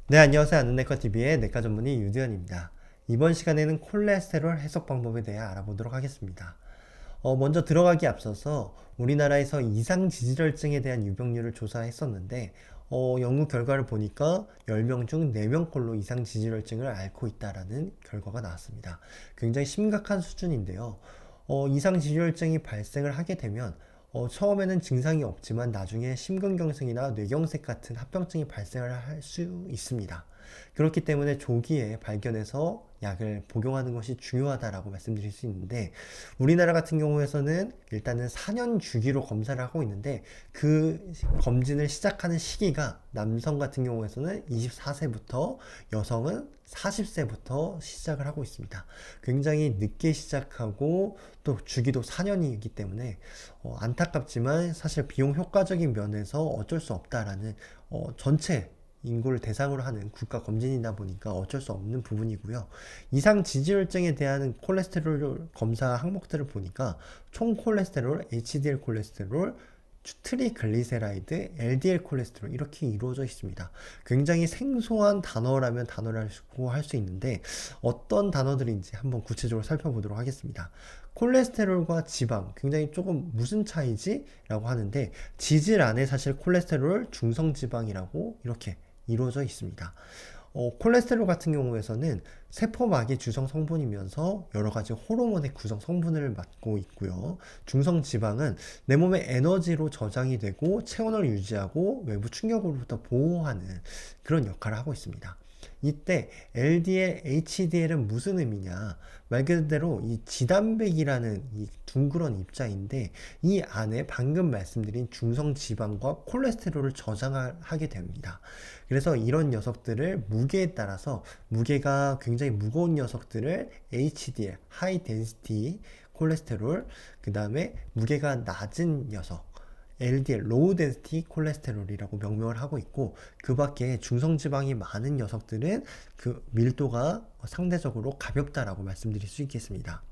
네, 안녕하세요. 아는내과TV의 내과 전문의 유두현입니다. 이번 시간에는 콜레스테롤 해석 방법에 대해 알아보도록 하겠습니다. 먼저 들어가기 앞서서 우리나라에서 이상 지질혈증에 대한 유병률을 조사했었는데, 연구 결과를 보니까 10명 중 4명꼴로 이상 지질혈증을 앓고 있다라는 결과가 나왔습니다. 굉장히 심각한 수준인데요. 이상 지질혈증이 발생을 하게 되면 처음에는 증상이 없지만 나중에 심근경색이나 뇌경색 같은 합병증이 발생을 할 수 있습니다. 그렇기 때문에 조기에 발견해서 약을 복용하는 것이 중요하다라고 말씀드릴 수 있는데, 우리나라 같은 경우에서는 일단은 4년 주기로 검사를 하고 있는데, 그 검진을 시작하는 시기가 남성 같은 경우에서는 24세부터, 여성은 40세부터 시작을 하고 있습니다. 굉장히 늦게 시작하고 또 주기도 4년이기 때문에 안타깝지만 사실 비용 효과적인 면에서 어쩔 수 없다라는 전체 인구를 대상으로 하는 국가 검진이다 보니까 어쩔 수 없는 부분이고요. 이상 지질증에 대한 콜레스테롤 검사 항목들을 보니까 총 콜레스테롤, HDL 콜레스테롤, 트리글리세라이드, LDL 콜레스테롤 이렇게 이루어져 있습니다. 굉장히 생소한 단어라면 단어라고 할 수 있는데 어떤 단어들인지 한번 구체적으로 살펴보도록 하겠습니다. 콜레스테롤과 지방 굉장히 조금 무슨 차이지? 라고 하는데 지질 안에 사실 콜레스테롤 중성지방이라고 이렇게 이루어져 있습니다. 콜레스테롤 같은 경우에서는 세포막의 주성 성분이면서 여러 가지 호르몬의 구성 성분을 맡고 있고요. 중성 지방은 내 몸의 에너지로 저장이 되고 체온을 유지하고 외부 충격으로부터 보호하는 그런 역할을 하고 있습니다. 이때 LDL, HDL은 무슨 의미냐? 말 그대로 이 지단백이라는 이 둥그런 입자인데 이 안에 방금 말씀드린 중성 지방과 콜레스테롤을 저장하게 됩니다. 그래서 이런 녀석들을 무게에 따라서 무게가 굉장히 무거운 녀석들을 HDL, 하이 덴시티 콜레스테롤, 그 다음에 무게가 낮은 녀석 LDL, 로우 덴시티 콜레스테롤이라고 명명을 하고 있고, 그 밖에 중성지방이 많은 녀석들은 그 밀도가 상대적으로 가볍다라고 말씀드릴 수 있겠습니다.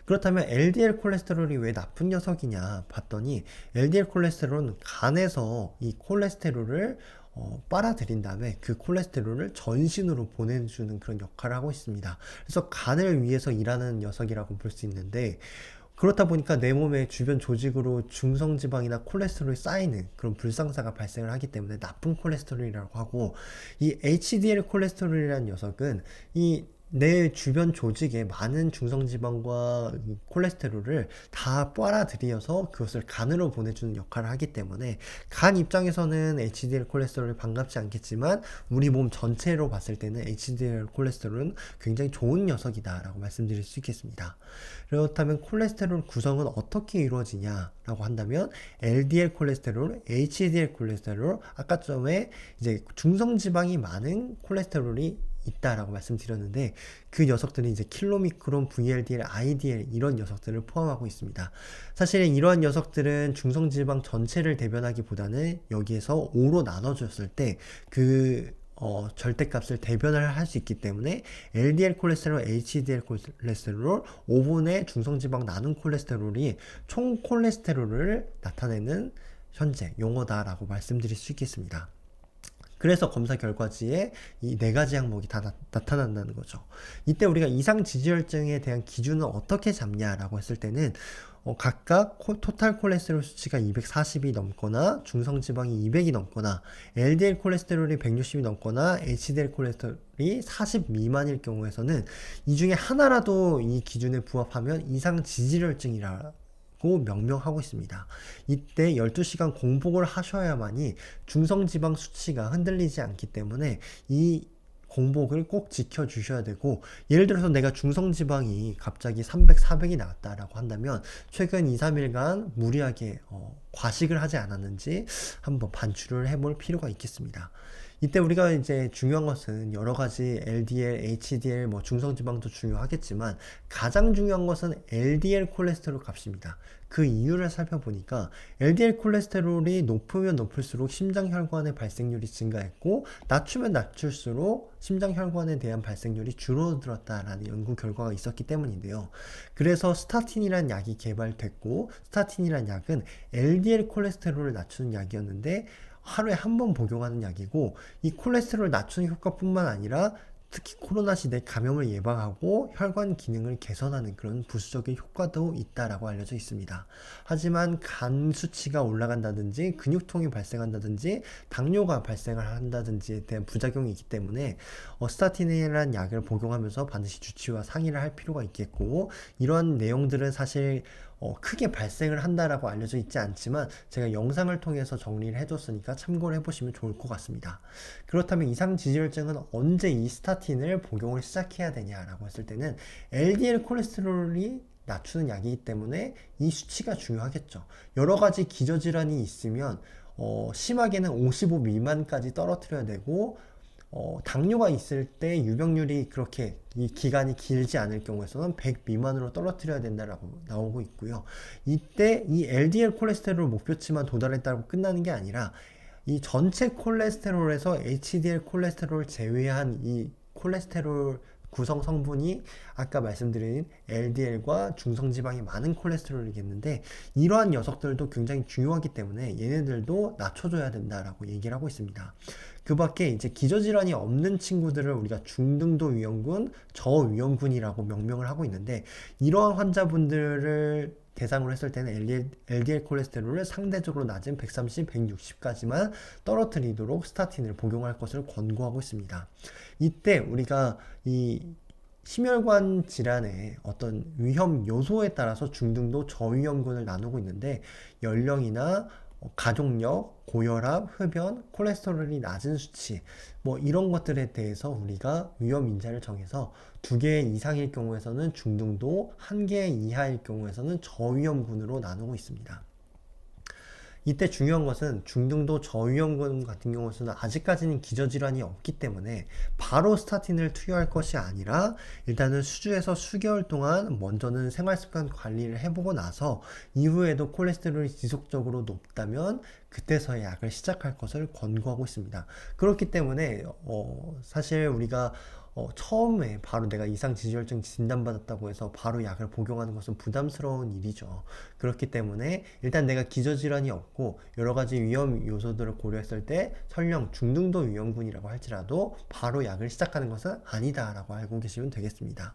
그렇다면 LDL 콜레스테롤이 왜 나쁜 녀석이냐 봤더니 LDL 콜레스테롤은 간에서 이 콜레스테롤을 빨아들인 다음에 그 콜레스테롤을 전신으로 보내주는 그런 역할을 하고 있습니다. 그래서 간을 위해서 일하는 녀석이라고 볼 수 있는데, 그렇다 보니까 내 몸의 주변 조직으로 중성지방이나 콜레스테롤이 쌓이는 그런 불상사가 발생을 하기 때문에 나쁜 콜레스테롤이라고 하고, 이 HDL 콜레스테롤이라는 녀석은 이 내 주변 조직에 많은 중성지방과 콜레스테롤을 다 빨아들여서 그것을 간으로 보내주는 역할을 하기 때문에 간 입장에서는 HDL 콜레스테롤이 반갑지 않겠지만 우리 몸 전체로 봤을 때는 HDL 콜레스테롤은 굉장히 좋은 녀석이다라고 말씀드릴 수 있겠습니다. 그렇다면 콜레스테롤 구성은 어떻게 이루어지냐라고 한다면 LDL 콜레스테롤, HDL 콜레스테롤, 아까 전에 이제 중성지방이 많은 콜레스테롤이 있다라고 말씀드렸는데 그 녀석들이 이제 킬로미크론, VLDL, IDL 이런 녀석들을 포함하고 있습니다. 사실 이러한 녀석들은 중성지방 전체를 대변하기보다는 여기에서 5로 나눠줬을 때그 절대값을 대변을 할 수 있기 때문에 LDL 콜레스테롤, HDL 콜레스테롤, 5분의 중성지방 나눈 콜레스테롤이 총 콜레스테롤을 나타내는 현재 용어다라고 말씀드릴 수 있겠습니다. 그래서 검사 결과지에 이 네 가지 항목이 다 나타난다는 거죠. 이때 우리가 이상 지지혈증에 대한 기준은 어떻게 잡냐라고 했을 때는 각각 토탈 콜레스테롤 수치가 240이 넘거나 중성지방이 200이 넘거나 LDL 콜레스테롤이 160이 넘거나 HDL 콜레스테롤이 40 미만일 경우에서는 이 중에 하나라도 이 기준에 부합하면 이상 지질혈증이라 명명하고 있습니다. 이때 12시간 공복을 하셔야만이 중성지방 수치가 흔들리지 않기 때문에 이 공복을 꼭 지켜주셔야 되고, 예를 들어서 내가 중성지방이 갑자기 300, 400이 나왔다라고 한다면 최근 2, 3일간 무리하게 과식을 하지 않았는지 한번 반추를 해볼 필요가 있겠습니다. 이때 우리가 이제 중요한 것은 여러 가지 LDL, HDL, 뭐 중성지방도 중요하겠지만 가장 중요한 것은 LDL 콜레스테롤 값입니다. 그 이유를 살펴보니까 LDL 콜레스테롤이 높으면 높을수록 심장혈관의 발생률이 증가했고 낮추면 낮출수록 심장혈관에 대한 발생률이 줄어들었다라는 연구 결과가 있었기 때문인데요. 그래서 스타틴이라는 약이 개발됐고, 스타틴이라는 약은 LDL 콜레스테롤을 낮추는 약이었는데 하루에 한 번 복용하는 약이고, 이 콜레스테롤 낮추는 효과뿐만 아니라 특히 코로나 시대 감염을 예방하고 혈관 기능을 개선하는 그런 부수적인 효과도 있다라고 알려져 있습니다. 하지만 간 수치가 올라간다든지 근육통이 발생한다든지 당뇨가 발생을 한다든지에 대한 부작용이 있기 때문에 스타틴이라는 약을 복용하면서 반드시 주치의와 상의를 할 필요가 있겠고, 이러한 내용들은 사실 크게 발생을 한다라고 알려져 있지 않지만 제가 영상을 통해서 정리를 해줬으니까 참고를 해보시면 좋을 것 같습니다. 그렇다면 이상 지지혈증은 언제 이 스타틴을 복용을 시작해야 되냐라고 했을 때는 LDL 콜레스테롤이 낮추는 약이기 때문에 이 수치가 중요하겠죠. 여러 가지 기저질환이 있으면 심하게는 55 미만까지 떨어뜨려야 되고, 당뇨가 있을 때 유병률이 그렇게 이 기간이 길지 않을 경우에서는 100 미만으로 떨어뜨려야 된다라고 나오고 있고요. 이때 이 LDL 콜레스테롤 목표치만 도달했다고 끝나는 게 아니라 이 전체 콜레스테롤에서 HDL 콜레스테롤을 제외한 이 콜레스테롤 구성 성분이 아까 말씀드린 LDL과 중성지방이 많은 콜레스테롤이겠는데, 이러한 녀석들도 굉장히 중요하기 때문에 얘네들도 낮춰줘야 된다라고 얘기를 하고 있습니다. 그 밖에 이제 기저질환이 없는 친구들을 우리가 중등도 위험군, 저위험군이라고 명명을 하고 있는데, 이러한 환자분들을 대상으로 했을 때는 LDL 콜레스테롤을 상대적으로 낮은 130, 160까지만 떨어뜨리도록 스타틴을 복용할 것을 권고하고 있습니다. 이때 우리가 이 심혈관 질환의 어떤 위험 요소에 따라서 중등도, 저위험군을 나누고 있는데, 연령이나 가족력, 고혈압, 흡연, 콜레스테롤이 낮은 수치, 뭐 이런 것들에 대해서 우리가 위험 인자를 정해서 2개 이상일 경우에서는 중등도, 1개 이하일 경우에서는 저위험군으로 나누고 있습니다. 이때 중요한 것은 중등도 저위험군 같은 경우에는 아직까지는 기저질환이 없기 때문에 바로 스타틴을 투여할 것이 아니라 일단은 수주에서 수개월 동안 먼저는 생활습관 관리를 해보고 나서 이후에도 콜레스테롤이 지속적으로 높다면 그때서야 약을 시작할 것을 권고하고 있습니다. 그렇기 때문에 사실 우리가 처음에 바로 내가 이상 지지혈증 진단받았다고 해서 바로 약을 복용하는 것은 부담스러운 일이죠. 그렇기 때문에 일단 내가 기저질환이 없고 여러 가지 위험 요소들을 고려했을 때 설령 중등도 위험군이라고 할지라도 바로 약을 시작하는 것은 아니다라고 알고 계시면 되겠습니다.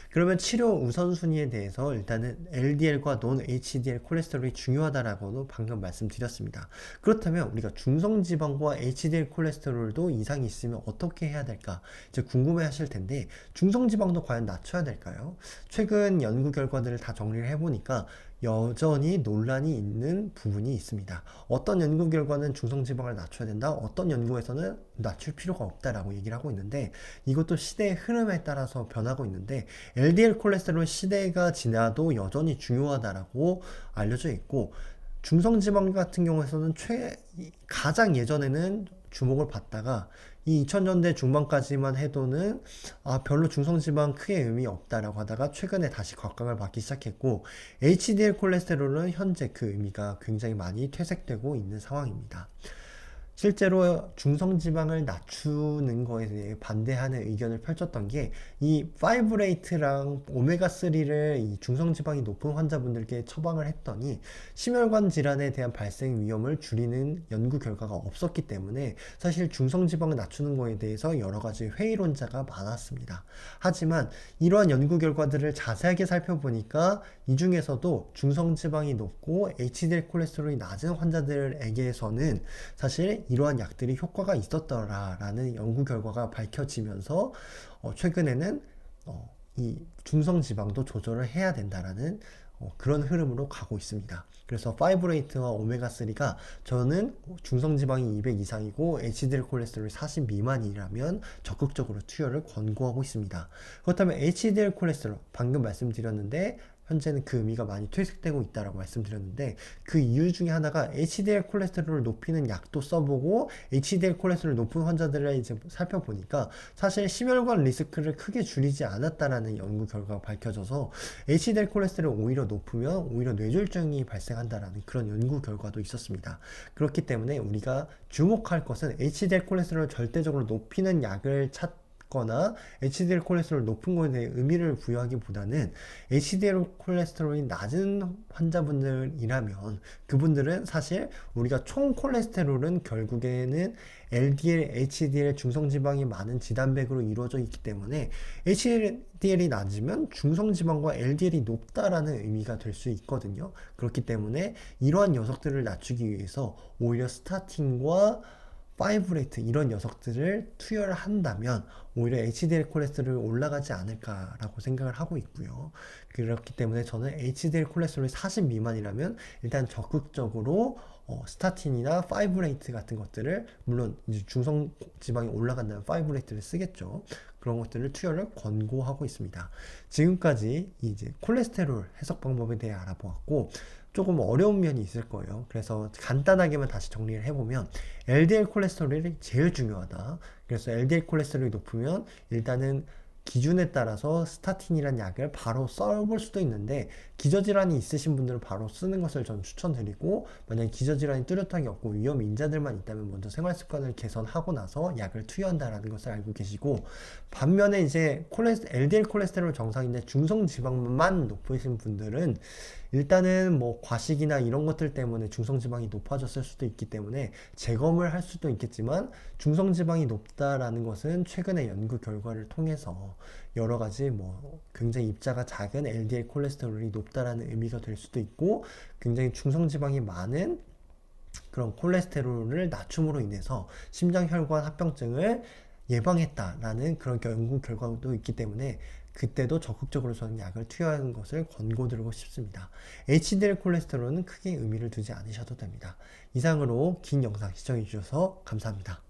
그러면 치료 우선순위에 대해서 일단은 LDL과 논 HDL 콜레스테롤이 중요하다라고도 방금 말씀드렸습니다. 그렇다면 우리가 중성지방과 HDL 콜레스테롤도 이상이 있으면 어떻게 해야 될까 이제 궁금해 하실 텐데, 중성지방도 과연 낮춰야 될까요? 최근 연구 결과들을 다 정리를 해보니까 여전히 논란이 있는 부분이 있습니다. 어떤 연구 결과는 중성지방을 낮춰야 된다, 어떤 연구에서는 낮출 필요가 없다라고 얘기를 하고 있는데, 이것도 시대의 흐름에 따라서 변하고 있는데, LDL 콜레스테롤 시대가 지나도 여전히 중요하다라고 알려져 있고, 중성지방 같은 경우에서는 가장 예전에는 주목을 받다가 이 2000년대 중반까지만 해도는 별로 중성지방 크게 의미 없다라고 하다가 최근에 다시 곽광을 받기 시작했고, HDL 콜레스테롤은 현재 그 의미가 굉장히 많이 퇴색되고 있는 상황입니다. 실제로 중성지방을 낮추는 거에 대해 반대하는 의견을 펼쳤던 게 이 파이브레이트랑 오메가3를 이 중성지방이 높은 환자분들께 처방을 했더니 심혈관 질환에 대한 발생 위험을 줄이는 연구 결과가 없었기 때문에 사실 중성지방을 낮추는 거에 대해서 여러 가지 회의론자가 많았습니다. 하지만 이러한 연구 결과들을 자세하게 살펴보니까 이 중에서도 중성지방이 높고 HDL 콜레스테롤이 낮은 환자들에게서는 사실 이러한 약들이 효과가 있었더라라는 연구 결과가 밝혀지면서 최근에는 이 중성지방도 조절을 해야 된다라는 그런 흐름으로 가고 있습니다. 그래서 파이브레이트와 오메가3가 저는 중성지방이 200 이상이고 HDL 콜레스테롤이 40 미만이라면 적극적으로 투여를 권고하고 있습니다. 그렇다면 HDL 콜레스테롤 방금 말씀드렸는데 현재는 그 의미가 많이 퇴색되고 있다라고 말씀드렸는데, 그 이유 중에 하나가 HDL 콜레스테롤을 높이는 약도 써보고 HDL 콜레스테롤 높은 환자들을 이제 살펴보니까 사실 심혈관 리스크를 크게 줄이지 않았다라는 연구 결과가 밝혀져서 HDL 콜레스테롤 오히려 높으면 오히려 뇌졸중이 발생한다라는 그런 연구 결과도 있었습니다. 그렇기 때문에 우리가 주목할 것은 HDL 콜레스테롤을 절대적으로 높이는 약을 낮거나 HDL 콜레스테롤 높은 거에 대해 의미를 부여하기보다는 HDL 콜레스테롤이 낮은 환자분들이라면 그분들은 사실 우리가 총 콜레스테롤은 결국에는 LDL, HDL 중성지방이 많은 지단백으로 이루어져 있기 때문에 HDL이 낮으면 중성지방과 LDL이 높다라는 의미가 될 수 있거든요. 그렇기 때문에 이러한 녀석들을 낮추기 위해서 오히려 스타틴과 파이브레이트 이런 녀석들을 투여를 한다면 오히려 HDL 콜레스테롤이 올라가지 않을까라고 생각을 하고 있고요. 그렇기 때문에 저는 HDL 콜레스테롤이 40 미만이라면 일단 적극적으로 스타틴이나 파이브레이트 같은 것들을 물론 이제 중성 지방이 올라간다면 파이브레이트를 쓰겠죠. 그런 것들을 투여를 권고하고 있습니다. 지금까지 이제 콜레스테롤 해석 방법에 대해 알아보았고 조금 어려운 면이 있을 거예요. 그래서 간단하게만 다시 정리를 해보면 LDL 콜레스테롤이 제일 중요하다. 그래서 LDL 콜레스테롤이 높으면 일단은 기준에 따라서 스타틴이란 약을 바로 써볼 수도 있는데 기저질환이 있으신 분들은 바로 쓰는 것을 전 추천드리고 만약에 기저질환이 뚜렷하게 없고 위험 인자들만 있다면 먼저 생활습관을 개선하고 나서 약을 투여한다라는 것을 알고 계시고 반면에 이제 LDL 콜레스테롤 정상인데 중성지방만 높으신 분들은 일단은 뭐 과식이나 이런 것들 때문에 중성지방이 높아졌을 수도 있기 때문에 재검을 할 수도 있겠지만 중성지방이 높다라는 것은 최근의 연구 결과를 통해서 여러 가지 뭐 굉장히 입자가 작은 LDL 콜레스테롤이 높다라는 의미가 될 수도 있고 굉장히 중성지방이 많은 그런 콜레스테롤을 낮춤으로 인해서 심장혈관 합병증을 예방했다라는 그런 연구 결과도 있기 때문에 그때도 적극적으로 저는 약을 투여하는 것을 권고드리고 싶습니다. HDL 콜레스테롤은 크게 의미를 두지 않으셔도 됩니다. 이상으로 긴 영상 시청해주셔서 감사합니다.